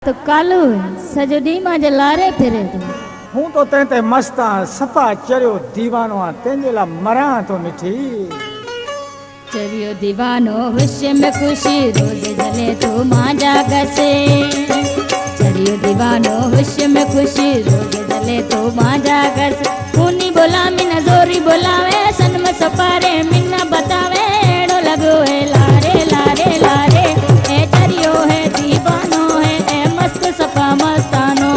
तो कालू सजो डी मां लारे फिरे तो हूं तो ते मस्त सफा चरियो दीवानो तेजे ला मरा तो मिठी चरियो दीवानो विश्व में खुशी रोज जले तो मांजा गसे चरियो दीवानो विश्व में खुशी रोज जले तो मांजा गस खूनी बोला मिना जोरी बोलावे सन में सपारे मिना बतावे एड़ो लगो है लारे लारे लारे ए चरियो है दीवानो है ए मस्त सफा मस्तानो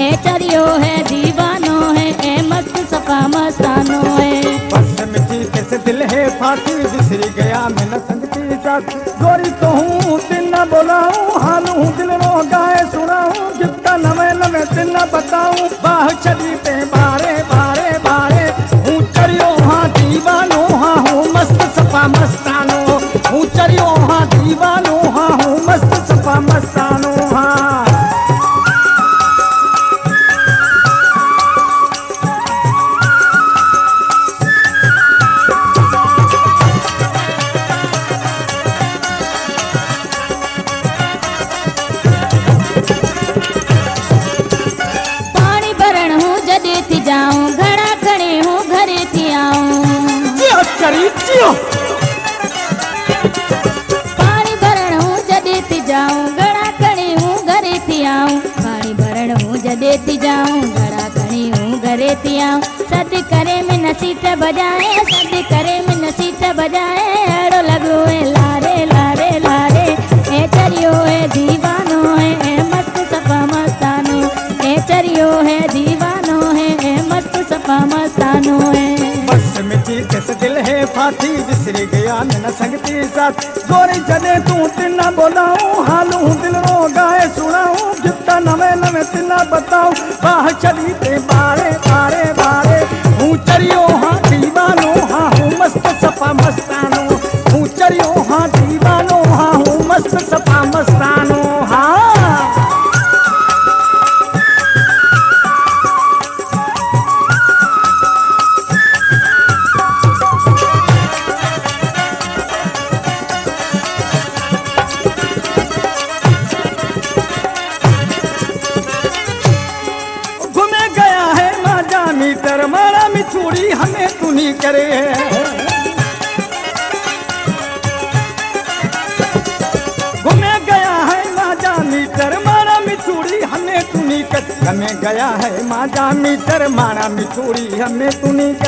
ए चरियो है दीवानो है ए मस्त सफा मस्तानो है बस मिठी कैसे दिल है फाटी बिसरी गया मैं न संगती जात जोरी तो हूँ दिन न बोलाऊं हाल हूँ दिल रो गाए सुनाऊं जितना नवे नवे दिन न बताऊं बाह चली पे बारे बारे बारे हूँ चरियो हाँ दीवानो हाँ हूँ मस्त सफा मस्तानो हूँ चरियो हाँ दीवानो हाँ हूँ मस्त सफा मस्तानो हाँ जाऊं घड़ा खड़े हूँ घरे थी आऊं पानी भरण हूँ जडे थी जाऊं घड़ा खड़े हूँ घरे थी आऊं पानी भरण हूँ जडे थी जाऊं घड़ा खड़ी हूँ घरे थी आऊं सद करे में नसीट बजाए सद करे में नसीट बजाए अड़ो लगो है लारे लारे लारे ए चरियो है दीवानो है ए मस्त सफा मस्तानो ए चरियो है दीवानो है ए मस्त सफा मस्तानो है बस मिठी कैसे दिल है फाटी बिसरी गया मैं न संगती साथ जोरी जदे तू तिना बोलाऊं हाल हूँ दिल रो गाए सुनाऊं जितना नवे नवे तिना बताऊं बाह चली ते बारे बारे बारे हूँ चरियो हाँ दीवानो हाँ हूँ मस्त सफा मस्तानो हूँ चरियो हाँ दीवानो हाँ हूँ मस्त सफा मस्तानो हाँ मीटर मारा मिचूड़ी हमें तू नहीं करे घूमे गया है माजा मीटर मारा मिचूड़ी हमें तू नहीं कर हमें गया है माजा मीटर मारा मिचूड़ी हमें तू नहीं कर